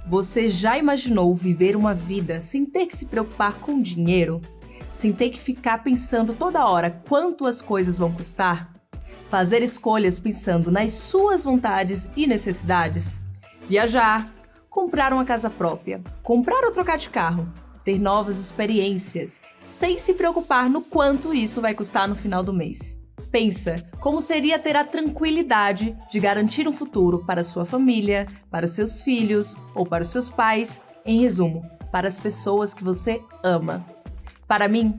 Você já imaginou viver uma vida sem ter que se preocupar com dinheiro? Sem ter que ficar pensando toda hora quanto as coisas vão custar? Fazer escolhas pensando nas suas vontades e necessidades? Viajar, comprar uma casa própria, comprar ou trocar de carro, ter novas experiências, sem se preocupar no quanto isso vai custar no final do mês. Pensa como seria ter a tranquilidade de garantir um futuro para sua família, para os seus filhos ou para os seus pais, em resumo, para as pessoas que você ama. Para mim,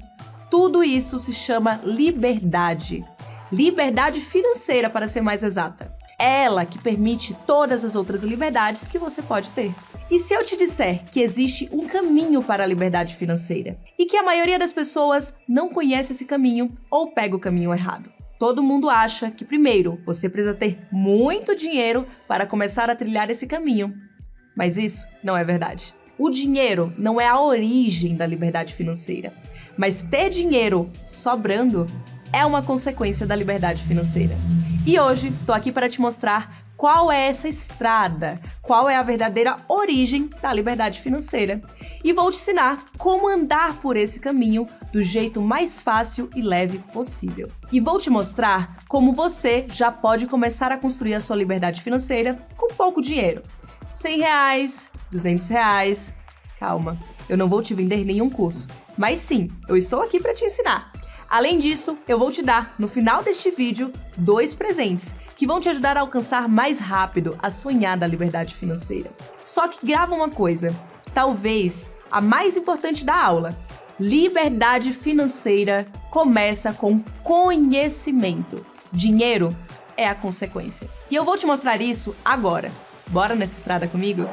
tudo isso se chama liberdade. Liberdade financeira, para ser mais exata. É ela que permite todas as outras liberdades que você pode ter. E se eu te disser que existe um caminho para a liberdade financeira e que a maioria das pessoas não conhece esse caminho ou pega o caminho errado? Todo mundo acha que, primeiro, você precisa ter muito dinheiro para começar a trilhar esse caminho. Mas isso não é verdade. O dinheiro não é a origem da liberdade financeira, mas ter dinheiro sobrando é uma consequência da liberdade financeira. E hoje, tô aqui para te mostrar qual é essa estrada, qual é a verdadeira origem da liberdade financeira. E vou te ensinar como andar por esse caminho do jeito mais fácil e leve possível. E vou te mostrar como você já pode começar a construir a sua liberdade financeira com pouco dinheiro. R$100, R$200. Calma, eu não vou te vender nenhum curso. Mas sim, eu estou aqui para te ensinar. Além disso, eu vou te dar, no final deste vídeo, 2 presentes que vão te ajudar a alcançar mais rápido a sonhada liberdade financeira. Só que grava uma coisa, talvez a mais importante da aula. Liberdade financeira começa com conhecimento. Dinheiro é a consequência. E eu vou te mostrar isso agora. Bora nessa estrada comigo?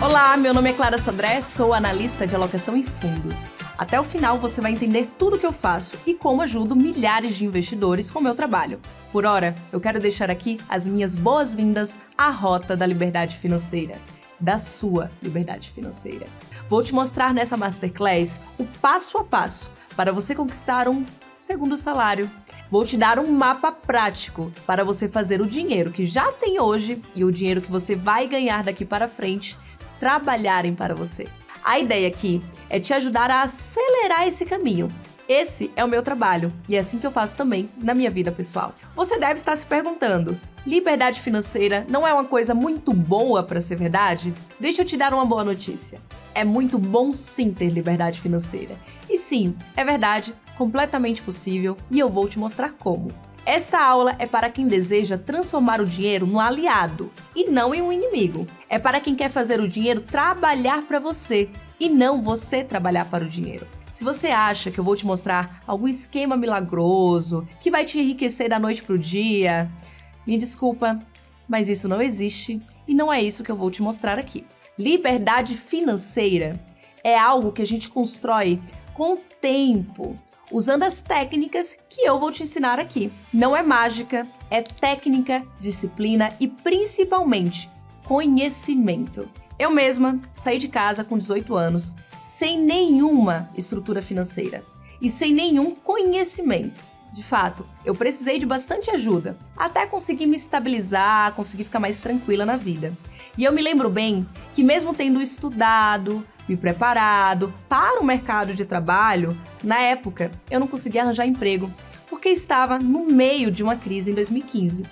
Olá, meu nome é Clara Sodré, sou analista de alocação em fundos. Até o final você vai entender tudo o que eu faço e como ajudo milhares de investidores com o meu trabalho. Por hora, eu quero deixar aqui as minhas boas-vindas à rota da liberdade financeira, da sua liberdade financeira. Vou te mostrar nessa Masterclass o passo a passo para você conquistar um segundo salário. Vou te dar um mapa prático para você fazer o dinheiro que já tem hoje e o dinheiro que você vai ganhar daqui para frente trabalharem para você. A ideia aqui é te ajudar a acelerar esse caminho. Esse é o meu trabalho e é assim que eu faço também na minha vida pessoal. Você deve estar se perguntando, liberdade financeira não é uma coisa muito boa para ser verdade? Deixa eu te dar uma boa notícia. É muito bom sim ter liberdade financeira. E sim, é verdade, completamente possível e eu vou te mostrar como. Esta aula é para quem deseja transformar o dinheiro num aliado e não em um inimigo. É para quem quer fazer o dinheiro trabalhar para você e não você trabalhar para o dinheiro. Se você acha que eu vou te mostrar algum esquema milagroso que vai te enriquecer da noite para o dia, me desculpa, mas isso não existe e não é isso que eu vou te mostrar aqui. Liberdade financeira é algo que a gente constrói com o tempo, usando as técnicas que eu vou te ensinar aqui. Não é mágica, é técnica, disciplina e principalmente conhecimento. Eu mesma saí de casa com 18 anos, sem nenhuma estrutura financeira e sem nenhum conhecimento. De fato, eu precisei de bastante ajuda, até conseguir me estabilizar, conseguir ficar mais tranquila na vida. E eu me lembro bem que mesmo tendo estudado, me preparado para o mercado de trabalho, na época eu não conseguia arranjar emprego, porque estava no meio de uma crise em 2015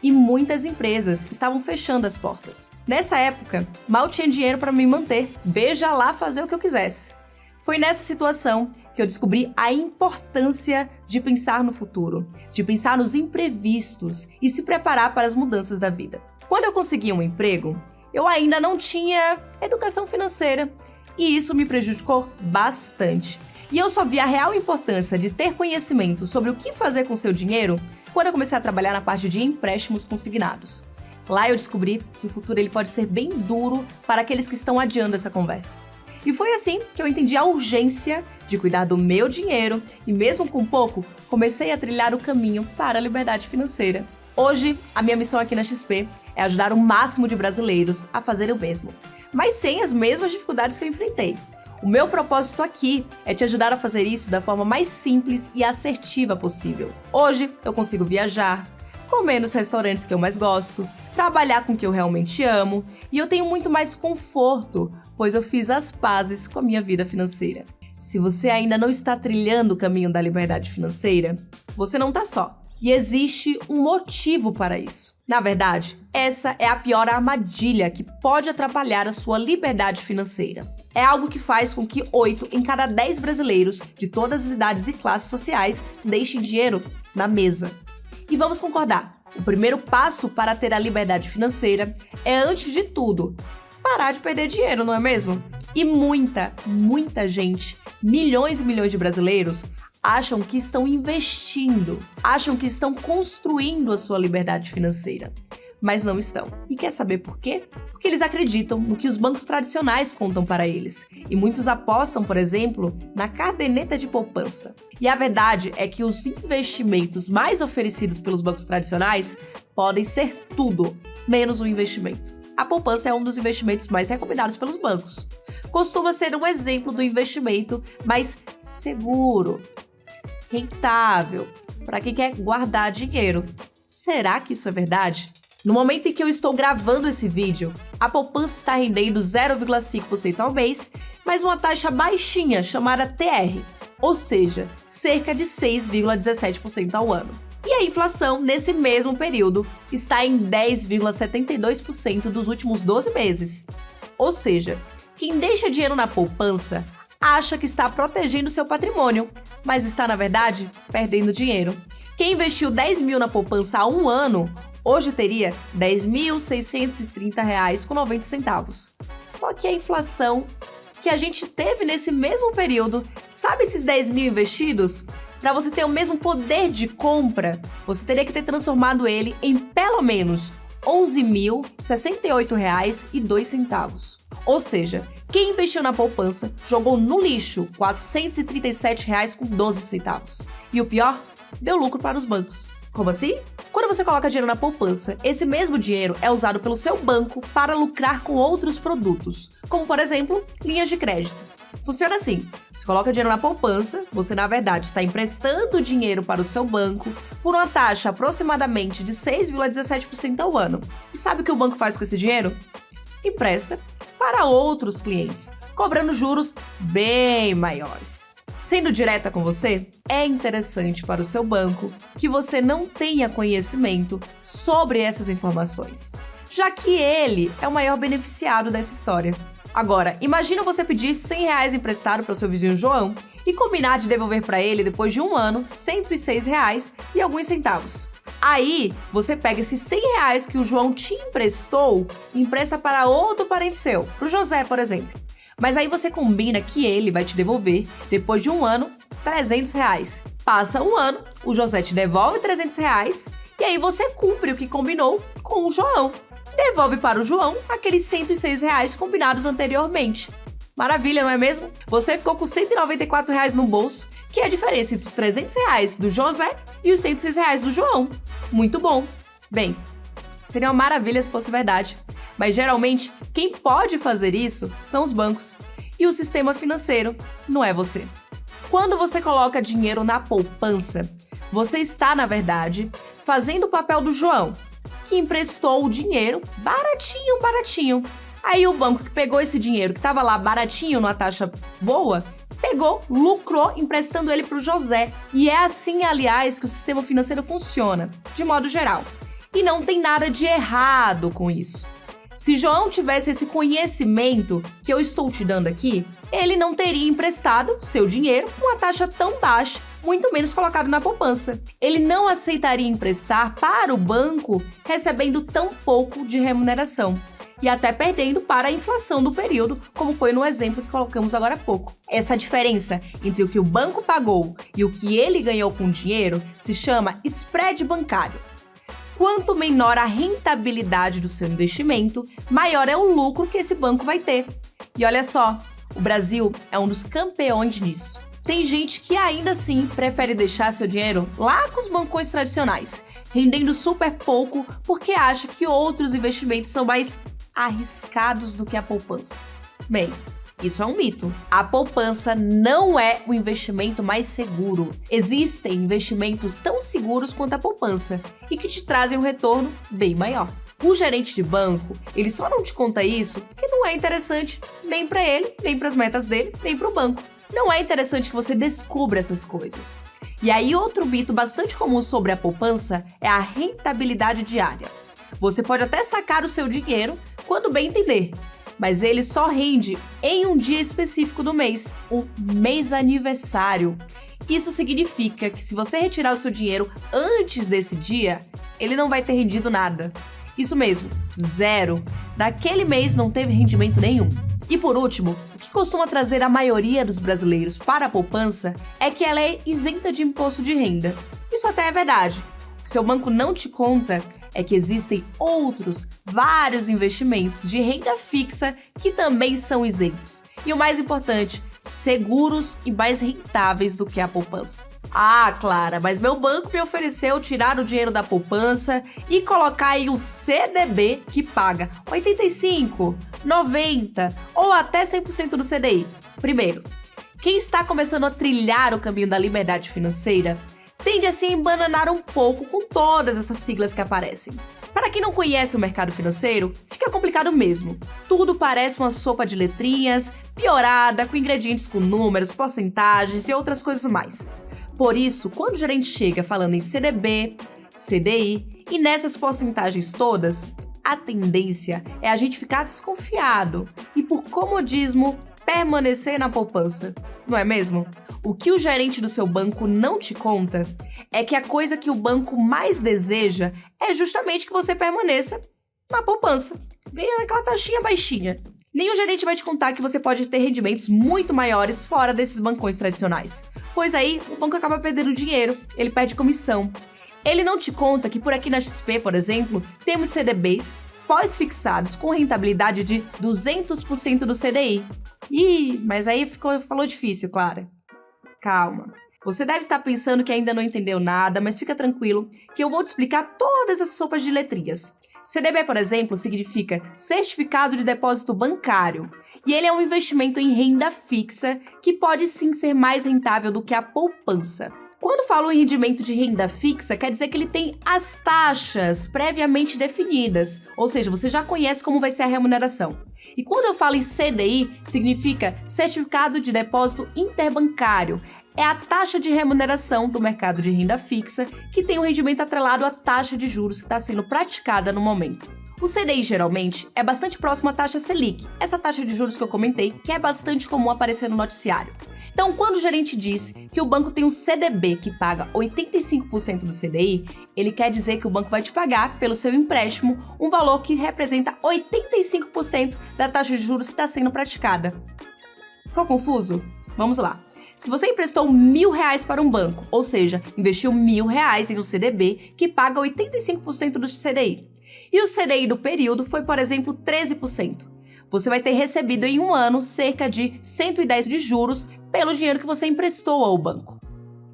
e muitas empresas estavam fechando as portas. Nessa época, mal tinha dinheiro para me manter, veja lá fazer o que eu quisesse. Foi nessa situação que eu descobri a importância de pensar no futuro, de pensar nos imprevistos e se preparar para as mudanças da vida. Quando eu consegui um emprego, eu ainda não tinha educação financeira e isso me prejudicou bastante. E eu só vi a real importância de ter conhecimento sobre o que fazer com seu dinheiro quando eu comecei a trabalhar na parte de empréstimos consignados. Lá eu descobri que o futuro ele pode ser bem duro para aqueles que estão adiando essa conversa. E foi assim que eu entendi a urgência de cuidar do meu dinheiro e mesmo com pouco, comecei a trilhar o caminho para a liberdade financeira. Hoje, a minha missão aqui na XP é ajudar o máximo de brasileiros a fazer o mesmo, mas sem as mesmas dificuldades que eu enfrentei. O meu propósito aqui é te ajudar a fazer isso da forma mais simples e assertiva possível. Hoje, eu consigo viajar, comer nos restaurantes que eu mais gosto, trabalhar com o que eu realmente amo e eu tenho muito mais conforto, pois eu fiz as pazes com a minha vida financeira. Se você ainda não está trilhando o caminho da liberdade financeira, você não está só. E existe um motivo para isso. Na verdade, essa é a pior armadilha que pode atrapalhar a sua liberdade financeira. É algo que faz com que 8 em cada 10 brasileiros de todas as idades e classes sociais deixem dinheiro na mesa. E vamos concordar, o primeiro passo para ter a liberdade financeira é, antes de tudo, parar de perder dinheiro, não é mesmo? E muita gente, milhões e milhões de brasileiros, acham que estão investindo, acham que estão construindo a sua liberdade financeira, mas não estão. E quer saber por quê? Porque eles acreditam no que os bancos tradicionais contam para eles. E muitos apostam, por exemplo, na caderneta de poupança. E a verdade é que os investimentos mais oferecidos pelos bancos tradicionais podem ser tudo, menos um investimento. A poupança é um dos investimentos mais recomendados pelos bancos. Costuma ser um exemplo do investimento mais seguro, rentável, para quem quer guardar dinheiro. Será que isso é verdade? No momento em que eu estou gravando esse vídeo, a poupança está rendendo 0,5% ao mês, mas uma taxa baixinha chamada TR, ou seja, cerca de 6,17% ao ano. E a inflação, nesse mesmo período, está em 10,72% dos últimos 12 meses. Ou seja, quem deixa dinheiro na poupança acha que está protegendo seu patrimônio, mas está, na verdade, perdendo dinheiro. Quem investiu 10 mil na poupança há um ano, hoje teria R$ 10.630,90. Só que a inflação que a gente teve nesse mesmo período, sabe esses 10 mil investidos? Para você ter o mesmo poder de compra, você teria que ter transformado ele em pelo menos R$ 11.068,02. Ou seja, quem investiu na poupança jogou no lixo R$ 437,12. E o pior, deu lucro para os bancos. Como assim? Quando você coloca dinheiro na poupança, esse mesmo dinheiro é usado pelo seu banco para lucrar com outros produtos, como por exemplo, linhas de crédito. Funciona assim: você coloca dinheiro na poupança, você na verdade está emprestando dinheiro para o seu banco por uma taxa aproximadamente de 6,17% ao ano. E sabe o que o banco faz com esse dinheiro? Empresta para outros clientes, cobrando juros bem maiores. Sendo direta com você, é interessante para o seu banco que você não tenha conhecimento sobre essas informações, já que ele é o maior beneficiado dessa história. Agora, imagina você pedir R$100 emprestado para o seu vizinho João e combinar de devolver para ele, depois de um ano, R$106 e alguns centavos. Aí, você pega esses R$100 que o João te emprestou e empresta para outro parente seu, para o José, por exemplo. Mas aí você combina que ele vai te devolver, depois de um ano, R$300. Passa um ano, o José te devolve R$300 e aí você cumpre o que combinou com o João. Devolve para o João aqueles R$106 combinados anteriormente. Maravilha, não é mesmo? Você ficou com R$194 no bolso, que é a diferença entre os R$300 do José e os R$106 do João. Muito bom. Bem, seria uma maravilha se fosse verdade. Mas geralmente, quem pode fazer isso são os bancos. E o sistema financeiro não é você. Quando você coloca dinheiro na poupança, você está, na verdade, fazendo o papel do João, que emprestou o dinheiro baratinho. Aí o banco que pegou esse dinheiro, que estava lá baratinho, numa taxa boa, pegou, lucrou, emprestando ele para o José. E é assim, aliás, que o sistema financeiro funciona, de modo geral. E não tem nada de errado com isso. Se João tivesse esse conhecimento que eu estou te dando aqui, ele não teria emprestado seu dinheiro com uma taxa tão baixa, muito menos colocado na poupança. Ele não aceitaria emprestar para o banco recebendo tão pouco de remuneração e até perdendo para a inflação do período, como foi no exemplo que colocamos agora há pouco. Essa diferença entre o que o banco pagou e o que ele ganhou com o dinheiro se chama spread bancário. Quanto menor a rentabilidade do seu investimento, maior é o lucro que esse banco vai ter. E olha só, o Brasil é um dos campeões nisso. Tem gente que ainda assim prefere deixar seu dinheiro lá com os bancões tradicionais, rendendo super pouco porque acha que outros investimentos são mais arriscados do que a poupança. Bem, isso é um mito. A poupança não é o investimento mais seguro. Existem investimentos tão seguros quanto a poupança e que te trazem um retorno bem maior. O gerente de banco, ele só não te conta isso porque não é interessante nem para ele, nem para as metas dele, nem para o banco. Não é interessante que você descubra essas coisas. E aí, outro mito bastante comum sobre a poupança é a rentabilidade diária. Você pode até sacar o seu dinheiro quando bem entender, mas ele só rende em um dia específico do mês, o mês aniversário. Isso significa que se você retirar o seu dinheiro antes desse dia, ele não vai ter rendido nada. Isso mesmo, zero. Naquele mês não teve rendimento nenhum. E por último, o que costuma trazer a maioria dos brasileiros para a poupança é que ela é isenta de imposto de renda. Isso até é verdade. O que seu banco não te conta é que existem vários investimentos de renda fixa que também são isentos. E o mais importante, seguros e mais rentáveis do que a poupança. Ah, Clara, mas meu banco me ofereceu tirar o dinheiro da poupança e colocar em um CDB que paga 85%, 90% ou até 100% do CDI. Primeiro, quem está começando a trilhar o caminho da liberdade financeira tende a se embananar um pouco com todas essas siglas que aparecem. Para quem não conhece o mercado financeiro, fica complicado mesmo. Tudo parece uma sopa de letrinhas, piorada, com ingredientes com números, porcentagens e outras coisas mais. Por isso, quando o gerente chega falando em CDB, CDI e nessas porcentagens todas, a tendência é a gente ficar desconfiado e, por comodismo, permanecer na poupança. Não é mesmo? O que o gerente do seu banco não te conta é que a coisa que o banco mais deseja é justamente que você permaneça na poupança. Ganha aquela taxinha baixinha. Nem o gerente vai te contar que você pode ter rendimentos muito maiores fora desses bancões tradicionais. Pois aí, o banco acaba perdendo dinheiro, ele perde comissão. Ele não te conta que por aqui na XP, por exemplo, temos CDBs pós-fixados com rentabilidade de 200% do CDI. Ih, mas aí falou difícil, Clara. Calma. Você deve estar pensando que ainda não entendeu nada, mas fica tranquilo que eu vou te explicar todas essas sopas de letrinhas. CDB, por exemplo, significa Certificado de Depósito Bancário, e ele é um investimento em renda fixa que pode sim ser mais rentável do que a poupança. Quando falo em rendimento de renda fixa, quer dizer que ele tem as taxas previamente definidas, ou seja, você já conhece como vai ser a remuneração. E quando eu falo em CDI, significa Certificado de Depósito Interbancário. É a taxa de remuneração do mercado de renda fixa que tem um rendimento atrelado à taxa de juros que está sendo praticada no momento. O CDI, geralmente, é bastante próximo à taxa Selic, essa taxa de juros que eu comentei, que é bastante comum aparecer no noticiário. Então, quando o gerente diz que o banco tem um CDB que paga 85% do CDI, ele quer dizer que o banco vai te pagar, pelo seu empréstimo, um valor que representa 85% da taxa de juros que está sendo praticada. Ficou confuso? Vamos lá. Se você emprestou R$1.000 para um banco, ou seja, investiu R$1.000 em um CDB que paga 85% do CDI, e o CDI do período foi, por exemplo, 13%, você vai ter recebido em um ano cerca de 110 de juros pelo dinheiro que você emprestou ao banco.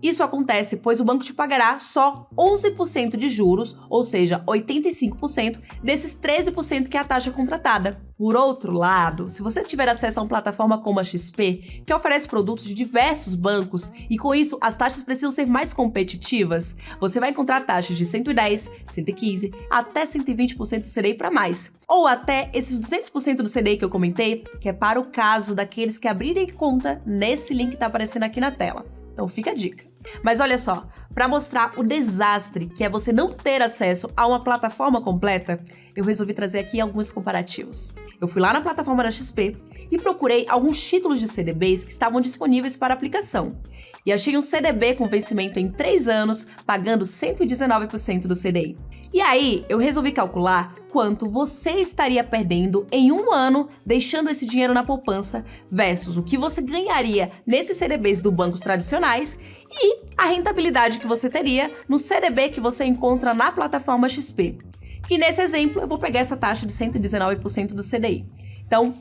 Isso acontece pois o banco te pagará só 11% de juros, ou seja, 85% desses 13% que é a taxa contratada. Por outro lado, se você tiver acesso a uma plataforma como a XP, que oferece produtos de diversos bancos e com isso as taxas precisam ser mais competitivas, você vai encontrar taxas de 110, 115, até 120% do CDI para mais. Ou até esses 200% do CDI que eu comentei, que é para o caso daqueles que abrirem conta nesse link que está aparecendo aqui na tela. Então fica a dica. Mas olha só, para mostrar o desastre que é você não ter acesso a uma plataforma completa, eu resolvi trazer aqui alguns comparativos. Eu fui lá na plataforma da XP e procurei alguns títulos de CDBs que estavam disponíveis para aplicação. E achei um CDB com vencimento em 3 anos, pagando 119% do CDI. E aí, eu resolvi calcular quanto você estaria perdendo em um ano deixando esse dinheiro na poupança versus o que você ganharia nesses CDBs dos bancos tradicionais e a rentabilidade que você teria no CDB que você encontra na plataforma XP. Que nesse exemplo, eu vou pegar essa taxa de 119% do CDI. Então,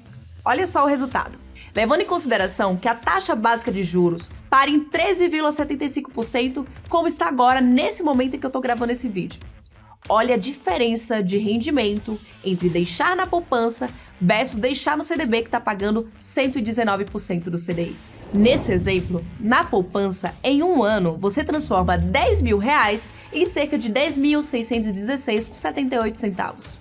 olha só o resultado. Levando em consideração que a taxa básica de juros para em 13,75%, como está agora nesse momento em que eu estou gravando esse vídeo. Olha a diferença de rendimento entre deixar na poupança versus deixar no CDB que está pagando 119% do CDI. Nesse exemplo, na poupança, em um ano, você transforma R$10.000 em cerca de 10.616,78 centavos.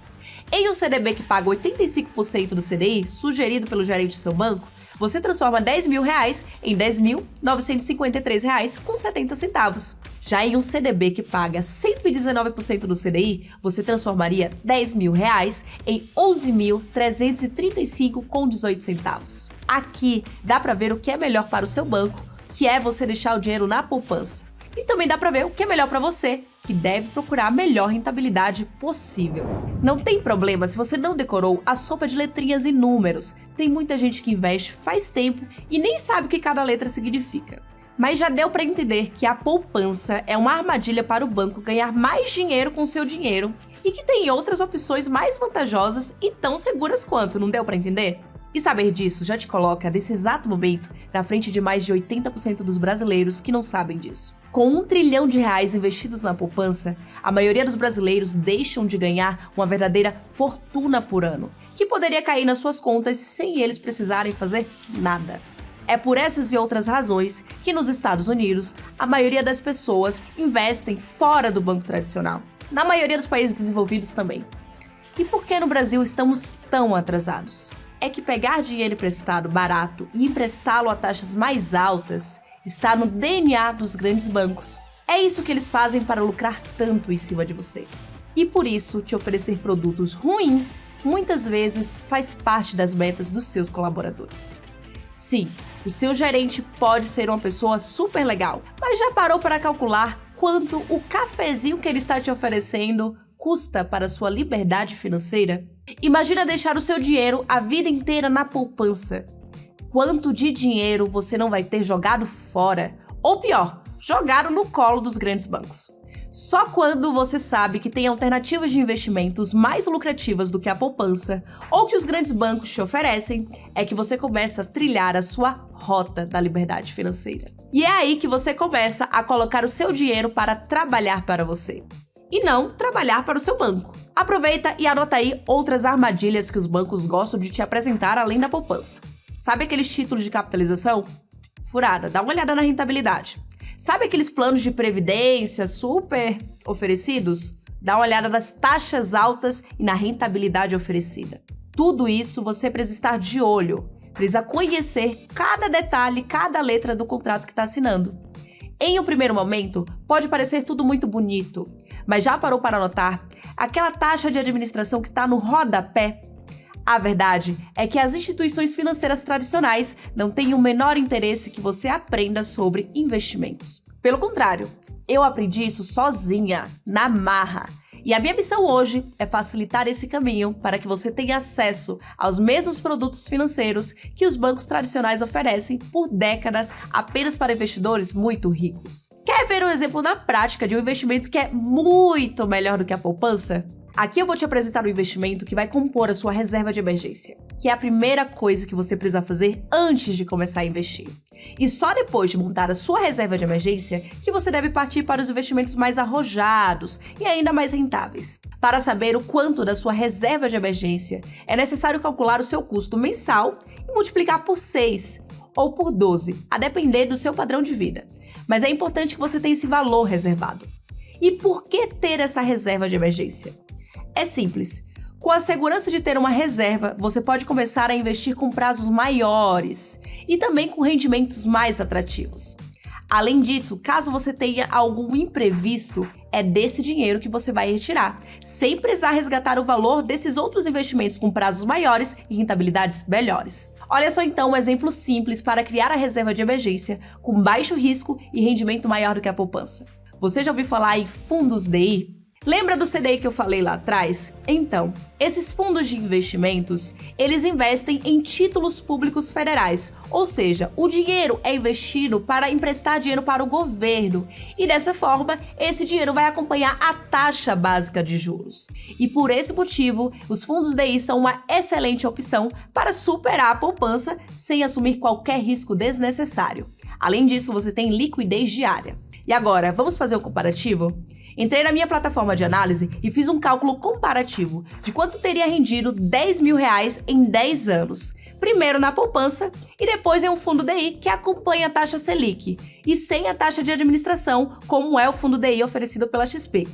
Em um CDB que paga 85% do CDI, sugerido pelo gerente do seu banco, você transforma R$10.000 em R$10.953,70. Já em um CDB que paga 119% do CDI, você transformaria R$10.000 em R$11.335,18. Aqui dá para ver o que é melhor para o seu banco, que é você deixar o dinheiro na poupança. E também dá para ver o que é melhor para você, que deve procurar a melhor rentabilidade possível. Não tem problema se você não decorou a sopa de letrinhas e números. Tem muita gente que investe faz tempo e nem sabe o que cada letra significa. Mas já deu para entender que a poupança é uma armadilha para o banco ganhar mais dinheiro com seu dinheiro e que tem outras opções mais vantajosas e tão seguras quanto, não deu para entender? E saber disso já te coloca, nesse exato momento, na frente de mais de 80% dos brasileiros que não sabem disso. Com R$1 trilhão investidos na poupança, a maioria dos brasileiros deixam de ganhar uma verdadeira fortuna por ano, que poderia cair nas suas contas sem eles precisarem fazer nada. É por essas e outras razões que nos Estados Unidos, a maioria das pessoas investem fora do banco tradicional. Na maioria dos países desenvolvidos também. E por que no Brasil estamos tão atrasados? É que pegar dinheiro emprestado barato e emprestá-lo a taxas mais altas está no DNA dos grandes bancos. É isso que eles fazem para lucrar tanto em cima de você. E por isso, te oferecer produtos ruins muitas vezes faz parte das metas dos seus colaboradores. Sim, o seu gerente pode ser uma pessoa super legal, mas já parou para calcular quanto o cafezinho que ele está te oferecendo custa para sua liberdade financeira? Imagina deixar o seu dinheiro a vida inteira na poupança. Quanto de dinheiro você não vai ter jogado fora? Ou pior, jogado no colo dos grandes bancos. Só quando você sabe que tem alternativas de investimentos mais lucrativas do que a poupança ou que os grandes bancos te oferecem, é que você começa a trilhar a sua rota da liberdade financeira. E é aí que você começa a colocar o seu dinheiro para trabalhar para você. E não trabalhar para o seu banco. Aproveita e anota aí outras armadilhas que os bancos gostam de te apresentar além da poupança. Sabe aqueles títulos de capitalização? Furada, dá uma olhada na rentabilidade. Sabe aqueles planos de previdência super oferecidos? Dá uma olhada nas taxas altas e na rentabilidade oferecida. Tudo isso você precisa estar de olho, precisa conhecer cada detalhe, cada letra do contrato que está assinando. Em um primeiro momento, pode parecer tudo muito bonito, mas já parou para notar aquela taxa de administração que está no rodapé? A verdade é que as instituições financeiras tradicionais não têm o menor interesse que você aprenda sobre investimentos. Pelo contrário, eu aprendi isso sozinha, na marra. E a minha missão hoje é facilitar esse caminho para que você tenha acesso aos mesmos produtos financeiros que os bancos tradicionais oferecem por décadas apenas para investidores muito ricos. Quer ver um exemplo na prática de um investimento que é muito melhor do que a poupança? Aqui eu vou te apresentar um investimento que vai compor a sua reserva de emergência, que é a primeira coisa que você precisa fazer antes de começar a investir. E só depois de montar a sua reserva de emergência que você deve partir para os investimentos mais arrojados e ainda mais rentáveis. Para saber o quanto da sua reserva de emergência, é necessário calcular o seu custo mensal e multiplicar por 6 ou por 12, a depender do seu padrão de vida. Mas é importante que você tenha esse valor reservado. E por que ter essa reserva de emergência? É simples. Com a segurança de ter uma reserva, você pode começar a investir com prazos maiores e também com rendimentos mais atrativos. Além disso, caso você tenha algum imprevisto, é desse dinheiro que você vai retirar, sem precisar resgatar o valor desses outros investimentos com prazos maiores e rentabilidades melhores. Olha só então um exemplo simples para criar a reserva de emergência com baixo risco e rendimento maior do que a poupança. Você já ouviu falar em fundos DI? Lembra do CDI que eu falei lá atrás? Então, esses fundos de investimentos, eles investem em títulos públicos federais, ou seja, o dinheiro é investido para emprestar dinheiro para o governo e dessa forma, esse dinheiro vai acompanhar a taxa básica de juros. E por esse motivo, os fundos DI são uma excelente opção para superar a poupança sem assumir qualquer risco desnecessário. Além disso, você tem liquidez diária. E agora, vamos fazer um comparativo? Entrei na minha plataforma de análise e fiz um cálculo comparativo de quanto teria rendido R$10.000 em 10 anos. Primeiro na poupança e depois em um fundo DI que acompanha a taxa Selic e sem a taxa de administração, como é o fundo DI oferecido pela XP.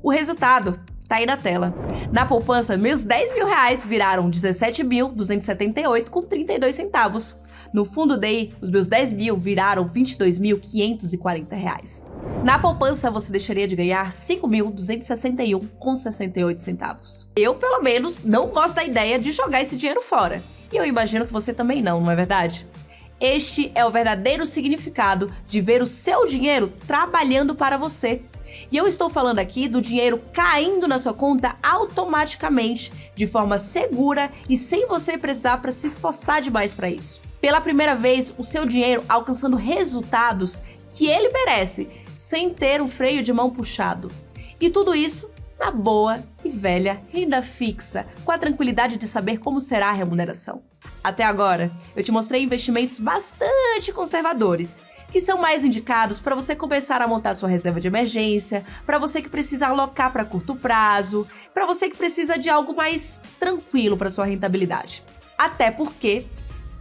O resultado tá aí na tela. Na poupança, meus 10 mil reais viraram 17.278,32 centavos. No fundo DI, os meus 10 mil viraram 22.540 reais. Na poupança, você deixaria de ganhar 5.261,68 centavos. Eu, pelo menos, não gosto da ideia de jogar esse dinheiro fora. E eu imagino que você também não é verdade? Este é o verdadeiro significado de ver o seu dinheiro trabalhando para você. E eu estou falando aqui do dinheiro caindo na sua conta automaticamente, de forma segura e sem você precisar para se esforçar demais para isso. Pela primeira vez, o seu dinheiro alcançando resultados que ele merece, sem ter um freio de mão puxado. E tudo isso na boa e velha renda fixa, com a tranquilidade de saber como será a remuneração. Até agora, eu te mostrei investimentos bastante conservadores, que são mais indicados para você começar a montar sua reserva de emergência, para você que precisa alocar para curto prazo, para você que precisa de algo mais tranquilo para sua rentabilidade. Até porque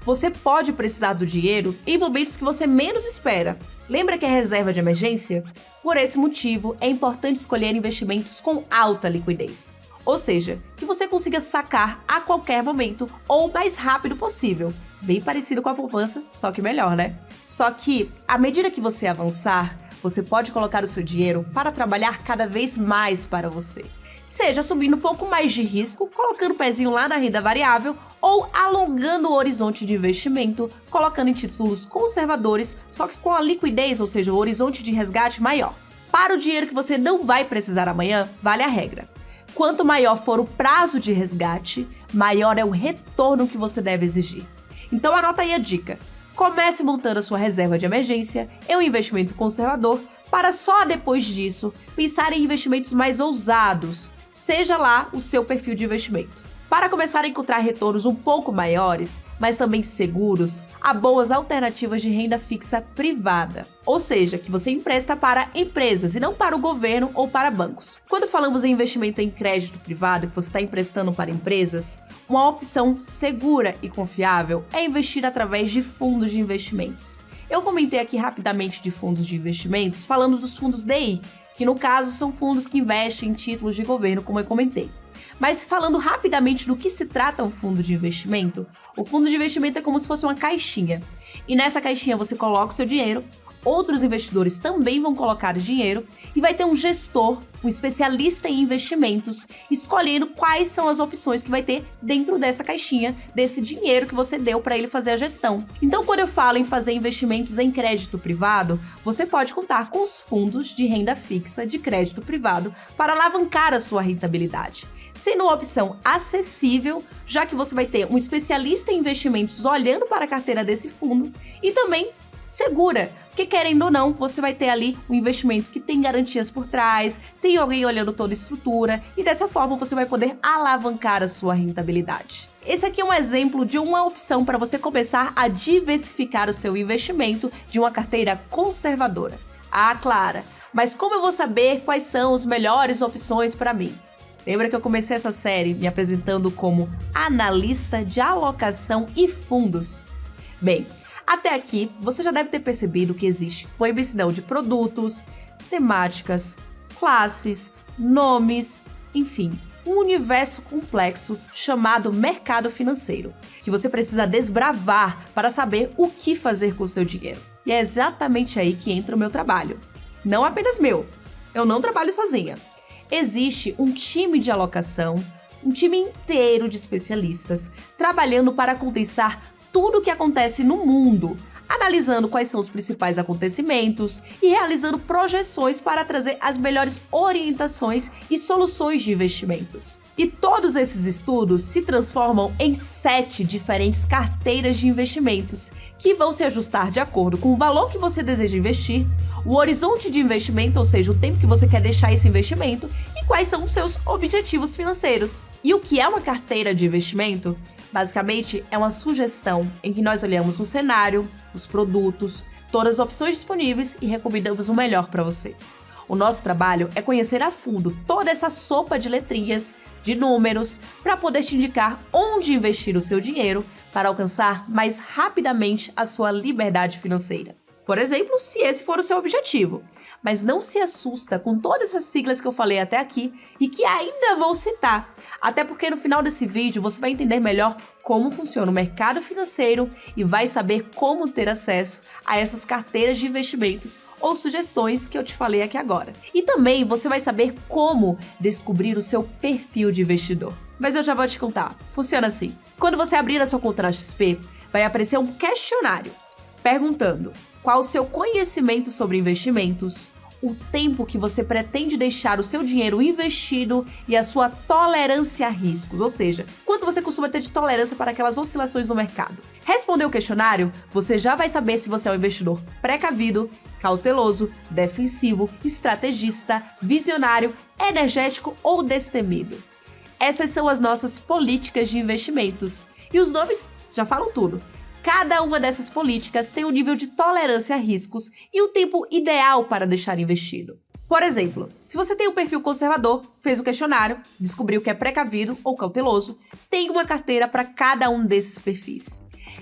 você pode precisar do dinheiro em momentos que você menos espera. Lembra que é reserva de emergência? Por esse motivo, é importante escolher investimentos com alta liquidez. Ou seja, que você consiga sacar a qualquer momento ou o mais rápido possível. Bem parecido com a poupança, só que melhor, né? Só que, à medida que você avançar, você pode colocar o seu dinheiro para trabalhar cada vez mais para você. Seja assumindo um pouco mais de risco, colocando o pezinho lá na renda variável, ou alongando o horizonte de investimento, colocando em títulos conservadores, só que com a liquidez, ou seja, o horizonte de resgate maior. Para o dinheiro que você não vai precisar amanhã, vale a regra. Quanto maior for o prazo de resgate, maior é o retorno que você deve exigir. Então anota aí a dica. Comece montando a sua reserva de emergência em um investimento conservador, para só depois disso pensar em investimentos mais ousados, seja lá o seu perfil de investimento. Para começar a encontrar retornos um pouco maiores, mas também seguros, há boas alternativas de renda fixa privada. Ou seja, que você empresta para empresas e não para o governo ou para bancos. Quando falamos em investimento em crédito privado, que você está emprestando para empresas, uma opção segura e confiável é investir através de fundos de investimentos. Eu comentei aqui rapidamente de fundos de investimentos, falando dos fundos DI, que no caso são fundos que investem em títulos de governo, como eu comentei. Mas falando rapidamente do que se trata um fundo de investimento, o fundo de investimento é como se fosse uma caixinha. E nessa caixinha você coloca o seu dinheiro, outros investidores também vão colocar dinheiro e vai ter um gestor, um especialista em investimentos, escolhendo quais são as opções que vai ter dentro dessa caixinha, desse dinheiro que você deu para ele fazer a gestão. Então, quando eu falo em fazer investimentos em crédito privado, você pode contar com os fundos de renda fixa de crédito privado para alavancar a sua rentabilidade, sendo uma opção acessível, já que você vai ter um especialista em investimentos olhando para a carteira desse fundo e também segura, porque querendo ou não, você vai ter ali um investimento que tem garantias por trás, tem alguém olhando toda a estrutura e dessa forma você vai poder alavancar a sua rentabilidade. Esse aqui é um exemplo de uma opção para você começar a diversificar o seu investimento de uma carteira conservadora. Ah, Clara, mas como eu vou saber quais são as melhores opções para mim? Lembra que eu comecei essa série me apresentando como analista de alocação e fundos? Bem, até aqui, você já deve ter percebido que existe uma imensidão de produtos, temáticas, classes, nomes, enfim, um universo complexo chamado mercado financeiro, que você precisa desbravar para saber o que fazer com o seu dinheiro. E é exatamente aí que entra o meu trabalho. Não apenas meu, eu não trabalho sozinha. Existe um time de alocação, um time inteiro de especialistas, trabalhando para condensar tudo o que acontece no mundo, analisando quais são os principais acontecimentos e realizando projeções para trazer as melhores orientações e soluções de investimentos. E todos esses estudos se transformam em 7 diferentes carteiras de investimentos, que vão se ajustar de acordo com o valor que você deseja investir, o horizonte de investimento, ou seja, o tempo que você quer deixar esse investimento, e quais são os seus objetivos financeiros. E o que é uma carteira de investimento? Basicamente, é uma sugestão em que nós olhamos o cenário, os produtos, todas as opções disponíveis e recomendamos o melhor para você. O nosso trabalho é conhecer a fundo toda essa sopa de letrinhas, de números, para poder te indicar onde investir o seu dinheiro para alcançar mais rapidamente a sua liberdade financeira. por exemplo, se esse for o seu objetivo. Mas não se assusta com todas essas siglas que eu falei até aqui e que ainda vou citar, até porque no final desse vídeo você vai entender melhor como funciona o mercado financeiro e vai saber como ter acesso a essas carteiras de investimentos ou sugestões que eu te falei aqui agora. E também você vai saber como descobrir o seu perfil de investidor. Mas eu já vou te contar. Funciona assim. Quando você abrir a sua conta na XP, vai aparecer um questionário perguntando qual o seu conhecimento sobre investimentos, o tempo que você pretende deixar o seu dinheiro investido e a sua tolerância a riscos, ou seja, quanto você costuma ter de tolerância para aquelas oscilações no mercado. Responder o questionário, você já vai saber se você é um investidor precavido, cauteloso, defensivo, estrategista, visionário, energético ou destemido. Essas são as nossas políticas de investimentos. E os nomes já falam tudo. Cada uma dessas políticas tem um nível de tolerância a riscos e um tempo ideal para deixar investido. Por exemplo, se você tem um perfil conservador, fez o questionário, descobriu que é precavido ou cauteloso, tem uma carteira para cada um desses perfis.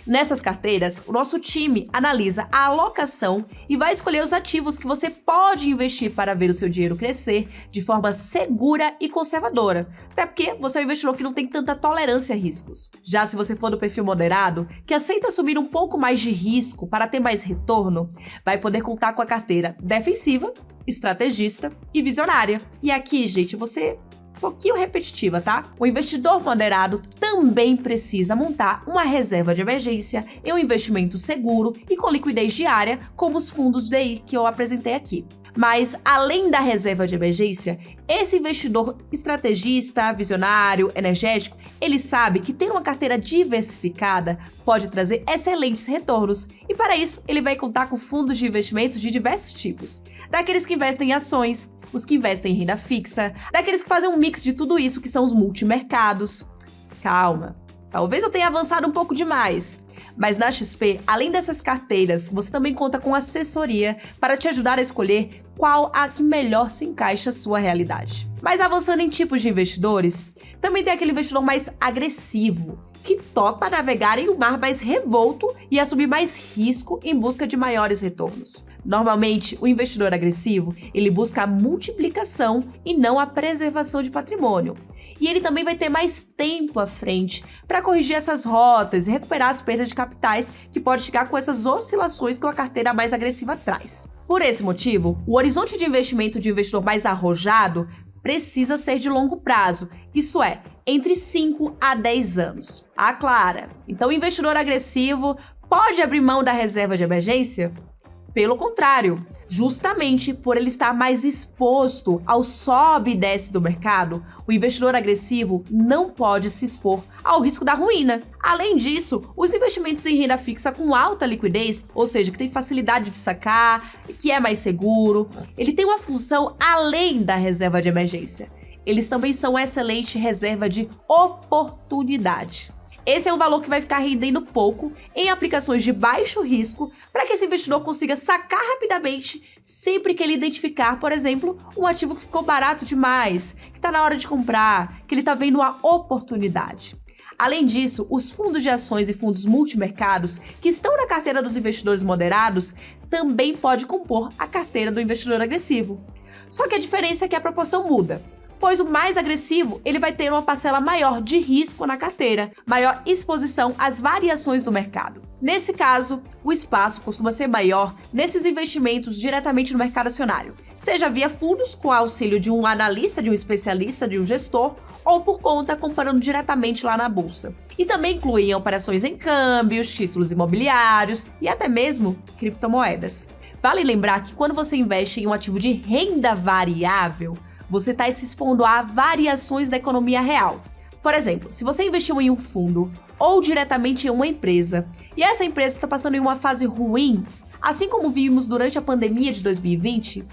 Nessas carteiras, o nosso time analisa a alocação e vai escolher os ativos que você pode investir para ver o seu dinheiro crescer de forma segura e conservadora, até porque você é um investidor que não tem tanta tolerância a riscos. Já se você for do perfil moderado, que aceita assumir um pouco mais de risco para ter mais retorno, vai poder contar com a carteira defensiva, estrategista e visionária. E aqui, gente, você pouquinho repetitiva, tá? O investidor moderado também precisa montar uma reserva de emergência em um investimento seguro e com liquidez diária, como os fundos DI que eu apresentei aqui. Mas, além da reserva de emergência, esse investidor estrategista, visionário, energético, ele sabe que ter uma carteira diversificada pode trazer excelentes retornos. E para isso, ele vai contar com fundos de investimentos de diversos tipos. Daqueles que investem em ações, os que investem em renda fixa, daqueles que fazem um mix de tudo isso, que são os multimercados. Calma, talvez eu tenha avançado um pouco demais. Mas na XP, além dessas carteiras, você também conta com assessoria para te ajudar a escolher qual a que melhor se encaixa à sua realidade. Mas avançando em tipos de investidores, também tem aquele investidor mais agressivo, que topa navegar em um mar mais revolto e assumir mais risco em busca de maiores retornos. Normalmente, o investidor agressivo, ele busca a multiplicação e não a preservação de patrimônio. E ele também vai ter mais tempo à frente para corrigir essas rotas e recuperar as perdas de capitais que pode chegar com essas oscilações que uma carteira mais agressiva traz. Por esse motivo, o horizonte de investimento de um investidor mais arrojado precisa ser de longo prazo, isso é, entre 5 a 10 anos. Ah, Clara, então o investidor agressivo pode abrir mão da reserva de emergência? Pelo contrário, justamente por ele estar mais exposto ao sobe e desce do mercado, o investidor agressivo não pode se expor ao risco da ruína. Além disso, os investimentos em renda fixa com alta liquidez, ou seja, que tem facilidade de sacar, que é mais seguro, ele tem uma função além da reserva de emergência. Eles também são uma excelente reserva de oportunidade. Esse é um valor que vai ficar rendendo pouco em aplicações de baixo risco para que esse investidor consiga sacar rapidamente sempre que ele identificar, por exemplo, um ativo que ficou barato demais, que está na hora de comprar, que ele está vendo uma oportunidade. Além disso, os fundos de ações e fundos multimercados que estão na carteira dos investidores moderados também pode compor a carteira do investidor agressivo. Só que a diferença é que a proporção muda. Pois o mais agressivo, ele vai ter uma parcela maior de risco na carteira, maior exposição às variações do mercado. Nesse caso, o espaço costuma ser maior nesses investimentos diretamente no mercado acionário, seja via fundos com auxílio de um analista, de um especialista, de um gestor, ou por conta comprando diretamente lá na bolsa. E também incluem operações em câmbios, títulos imobiliários e até mesmo criptomoedas. Vale lembrar que quando você investe em um ativo de renda variável, você está se expondo a variações da economia real. Por exemplo, se você investiu em um fundo ou diretamente em uma empresa e essa empresa está passando em uma fase ruim, assim como vimos durante a pandemia de 2020,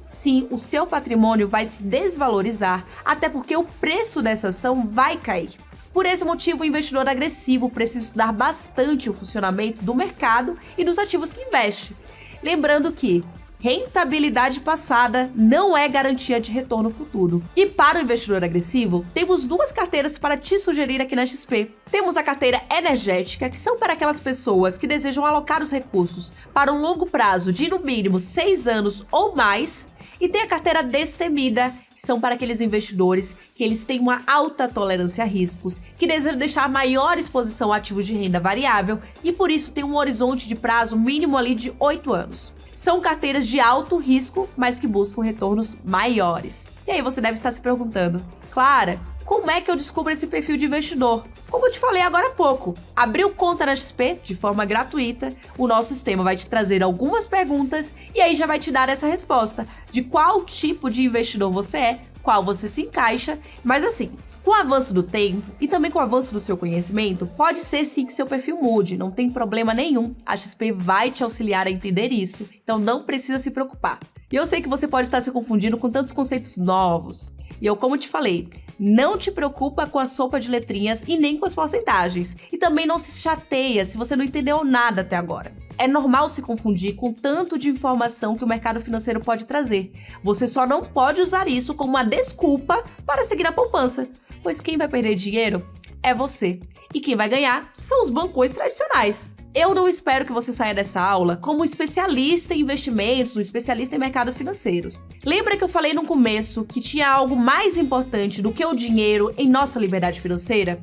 sim, o seu patrimônio vai se desvalorizar, até porque o preço dessa ação vai cair. Por esse motivo, o investidor agressivo precisa estudar bastante o funcionamento do mercado e dos ativos que investe. Lembrando que Rentabilidade passada não é garantia de retorno futuro. E para o investidor agressivo, temos duas carteiras para te sugerir aqui na XP. Temos a carteira energética, que são para aquelas pessoas que desejam alocar os recursos para um longo prazo de no mínimo 6 anos ou mais. E tem a carteira destemida, que são para aqueles investidores que eles têm uma alta tolerância a riscos, que desejam deixar maior exposição a ativos de renda variável e por isso tem um horizonte de prazo mínimo ali de 8 anos. São carteiras de alto risco, mas que buscam retornos maiores. E aí você deve estar se perguntando, Clara, como é que eu descubro esse perfil de investidor? Como eu te falei agora há pouco, abriu conta na XP de forma gratuita, o nosso sistema vai te trazer algumas perguntas e aí já vai te dar essa resposta de qual tipo de investidor você é, qual você se encaixa, mas assim, com o avanço do tempo e também com o avanço do seu conhecimento, pode ser sim que seu perfil mude, não tem problema nenhum, a XP vai te auxiliar a entender isso, então não precisa se preocupar. E eu sei que você pode estar se confundindo com tantos conceitos novos, e eu, como te falei, não te preocupa com a sopa de letrinhas e nem com as porcentagens, e também não se chateia se você não entendeu nada até agora. É normal se confundir com tanto de informação que o mercado financeiro pode trazer. Você só não pode usar isso como uma desculpa para seguir a poupança, pois quem vai perder dinheiro é você, e quem vai ganhar são os bancões tradicionais. Eu não espero que você saia dessa aula como um especialista em investimentos, um especialista em mercados financeiros. Lembra que eu falei no começo que tinha algo mais importante do que o dinheiro em nossa liberdade financeira?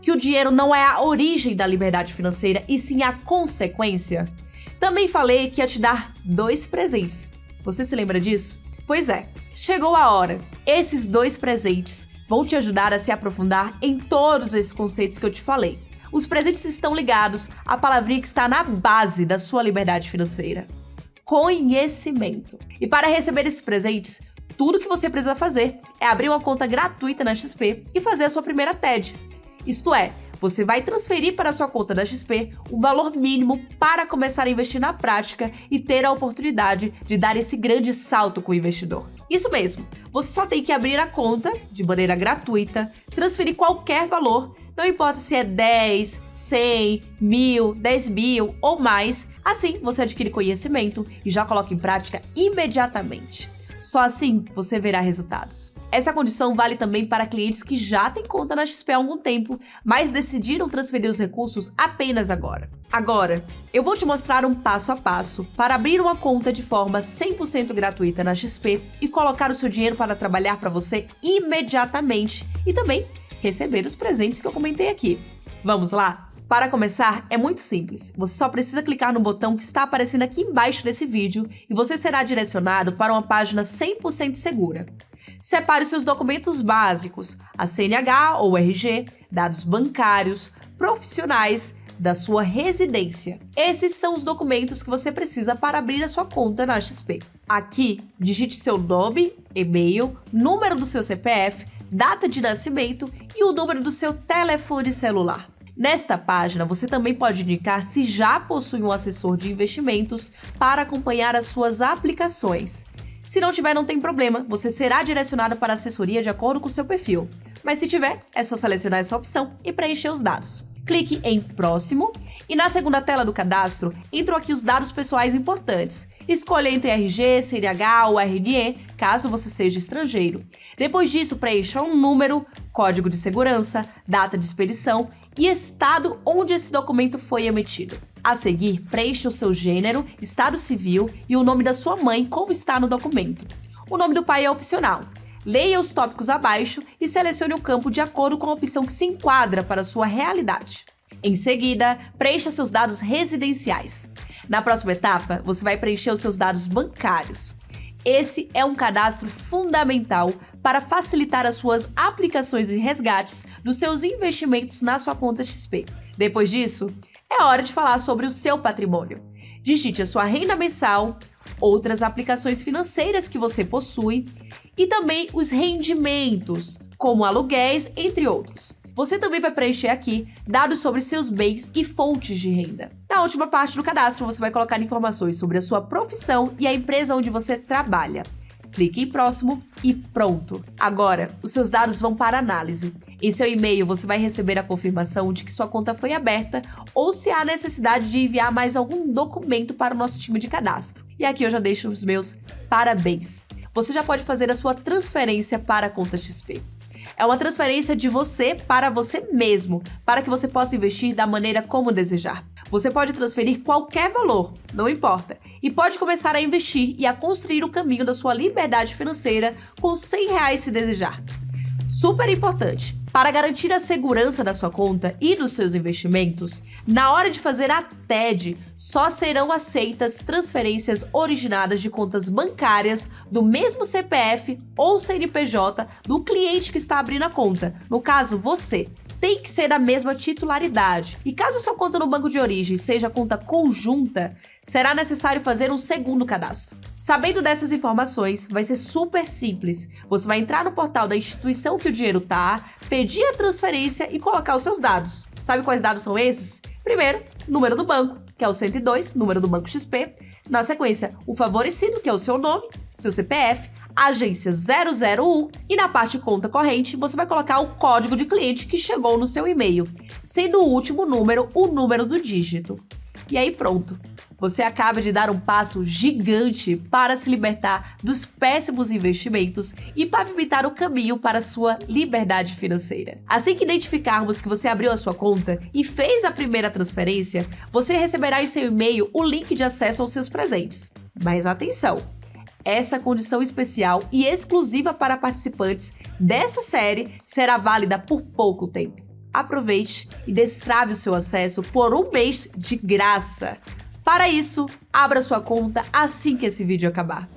Que o dinheiro não é a origem da liberdade financeira, e sim a consequência? Também falei que ia te dar 2 presentes. Você se lembra disso? Pois é, chegou a hora. Esses 2 presentes vão te ajudar a se aprofundar em todos esses conceitos que eu te falei. Os presentes estão ligados à palavrinha que está na base da sua liberdade financeira: conhecimento. E para receber esses presentes, tudo que você precisa fazer é abrir uma conta gratuita na XP e fazer a sua primeira TED. Isto é, você vai transferir para a sua conta da XP um valor mínimo para começar a investir na prática e ter a oportunidade de dar esse grande salto com o investidor. Isso mesmo, você só tem que abrir a conta de maneira gratuita, transferir qualquer valor, não importa se é 10, 100, 1000, 10 mil ou mais, assim você adquire conhecimento e já coloca em prática imediatamente. Só assim você verá resultados. Essa condição vale também para clientes que já têm conta na XP há algum tempo, mas decidiram transferir os recursos apenas agora. Agora, eu vou te mostrar um passo a passo para abrir uma conta de forma 100% gratuita na XP e colocar o seu dinheiro para trabalhar para você imediatamente e também receber os presentes que eu comentei aqui. Vamos lá? Para começar, é muito simples. Você só precisa clicar no botão que está aparecendo aqui embaixo desse vídeo e você será direcionado para uma página 100% segura. Separe seus documentos básicos, a CNH ou RG, dados bancários, profissionais, da sua residência. Esses são os documentos que você precisa para abrir a sua conta na XP. Aqui, digite seu nome, e-mail, número do seu CPF, data de nascimento e o número do seu telefone celular. Nesta página, você também pode indicar se já possui um assessor de investimentos para acompanhar as suas aplicações. Se não tiver, não tem problema, você será direcionado para a assessoria de acordo com o seu perfil. Mas se tiver, é só selecionar essa opção e preencher os dados. Clique em Próximo e na segunda tela do cadastro entram aqui os dados pessoais importantes. Escolha entre RG, CNH ou RNE, caso você seja estrangeiro. Depois disso, preencha um número, código de segurança, data de expedição e estado onde esse documento foi emitido. A seguir, preencha o seu gênero, estado civil e o nome da sua mãe como está no documento. O nome do pai é opcional. Leia os tópicos abaixo e selecione o campo de acordo com a opção que se enquadra para a sua realidade. Em seguida, preencha seus dados residenciais. Na próxima etapa, você vai preencher os seus dados bancários. Esse é um cadastro fundamental para facilitar as suas aplicações e resgates dos seus investimentos na sua conta XP. Depois disso, é hora de falar sobre o seu patrimônio. Digite a sua renda mensal, outras aplicações financeiras que você possui e também os rendimentos, como aluguéis, entre outros. Você também vai preencher aqui dados sobre seus bens e fontes de renda. Na última parte do cadastro, você vai colocar informações sobre a sua profissão e a empresa onde você trabalha. clique em próximo e pronto. Agora, os seus dados vão para análise. Em seu e-mail, você vai receber a confirmação de que sua conta foi aberta ou se há necessidade de enviar mais algum documento para o nosso time de cadastro. E aqui eu já deixo os meus parabéns. Você já pode fazer a sua transferência para a conta XP. É uma transferência de você para você mesmo, para que você possa investir da maneira como desejar. Você pode transferir qualquer valor, não importa, e pode começar a investir e a construir o caminho da sua liberdade financeira com R$100 se desejar. Super importante! Para garantir a segurança da sua conta e dos seus investimentos, na hora de fazer a TED, só serão aceitas transferências originadas de contas bancárias do mesmo CPF ou CNPJ do cliente que está abrindo a conta, no caso, você. Tem que ser da mesma titularidade. E caso sua conta no banco de origem seja conta conjunta, será necessário fazer um segundo cadastro. Sabendo dessas informações, vai ser super simples. Você vai entrar no portal da instituição que o dinheiro tá, pedir a transferência e colocar os seus dados. Sabe quais dados são esses? Primeiro, número do banco, que é o 102, número do Banco XP. Na sequência, o favorecido, que é o seu nome, seu CPF, agência 001 e na parte conta corrente você vai colocar o código de cliente que chegou no seu e-mail, sendo o último número o número do dígito. E aí pronto, você acaba de dar um passo gigante para se libertar dos péssimos investimentos e pavimentar o caminho para a sua liberdade financeira. Assim que identificarmos que você abriu a sua conta e fez a primeira transferência, você receberá em seu e-mail o link de acesso aos seus presentes. Mas atenção! Essa condição especial e exclusiva para participantes dessa série será válida por pouco tempo. Aproveite e destrave o seu acesso por um mês de graça. Para isso, abra sua conta assim que esse vídeo acabar.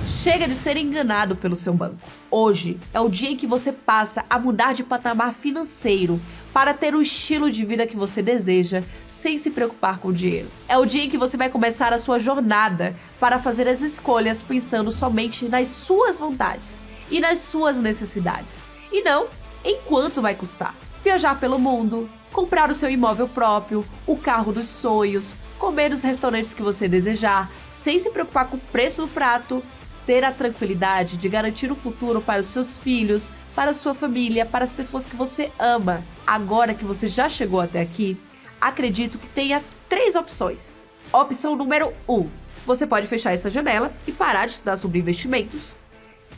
Chega de ser enganado pelo seu banco. Hoje é o dia em que você passa a mudar de patamar financeiro para ter o estilo de vida que você deseja, sem se preocupar com o dinheiro. É o dia em que você vai começar a sua jornada para fazer as escolhas pensando somente nas suas vontades e nas suas necessidades, e não em quanto vai custar. Viajar pelo mundo, comprar o seu imóvel próprio, o carro dos sonhos, comer nos restaurantes que você desejar, sem se preocupar com o preço do prato, ter a tranquilidade de garantir o futuro para os seus filhos, para a sua família, para as pessoas que você ama. Agora que você já chegou até aqui, acredito que tenha 3 opções. Opção número 1. Você pode fechar essa janela e parar de estudar sobre investimentos.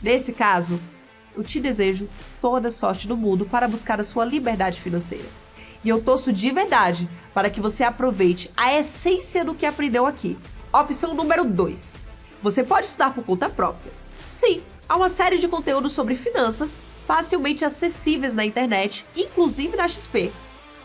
Nesse caso, eu te desejo toda a sorte do mundo para buscar a sua liberdade financeira. E eu torço de verdade para que você aproveite a essência do que aprendeu aqui. Opção número 2. Você pode estudar por conta própria. Sim, há uma série de conteúdos sobre finanças facilmente acessíveis na internet, inclusive na XP.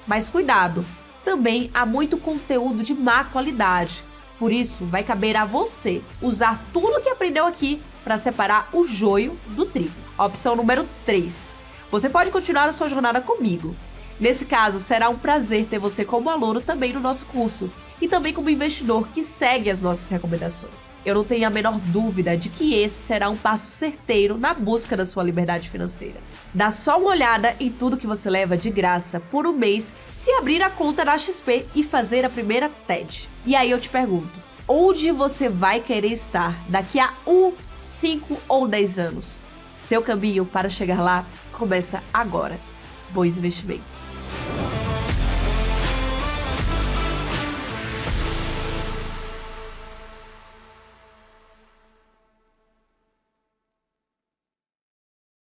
Mas cuidado, também há muito conteúdo de má qualidade. Por isso, vai caber a você usar tudo o que aprendeu aqui para separar o joio do trigo. Opção número 3. Você pode continuar a sua jornada comigo. Nesse caso, será um prazer ter você como aluno também no nosso curso e também como investidor que segue as nossas recomendações. Eu não tenho a menor dúvida de que esse será um passo certeiro na busca da sua liberdade financeira. Dá só uma olhada em tudo que você leva de graça por um mês se abrir a conta da XP e fazer a primeira TED. E aí eu te pergunto, onde você vai querer estar daqui a 1, 5 ou 10 anos? Seu caminho para chegar lá começa agora. Bons investimentos!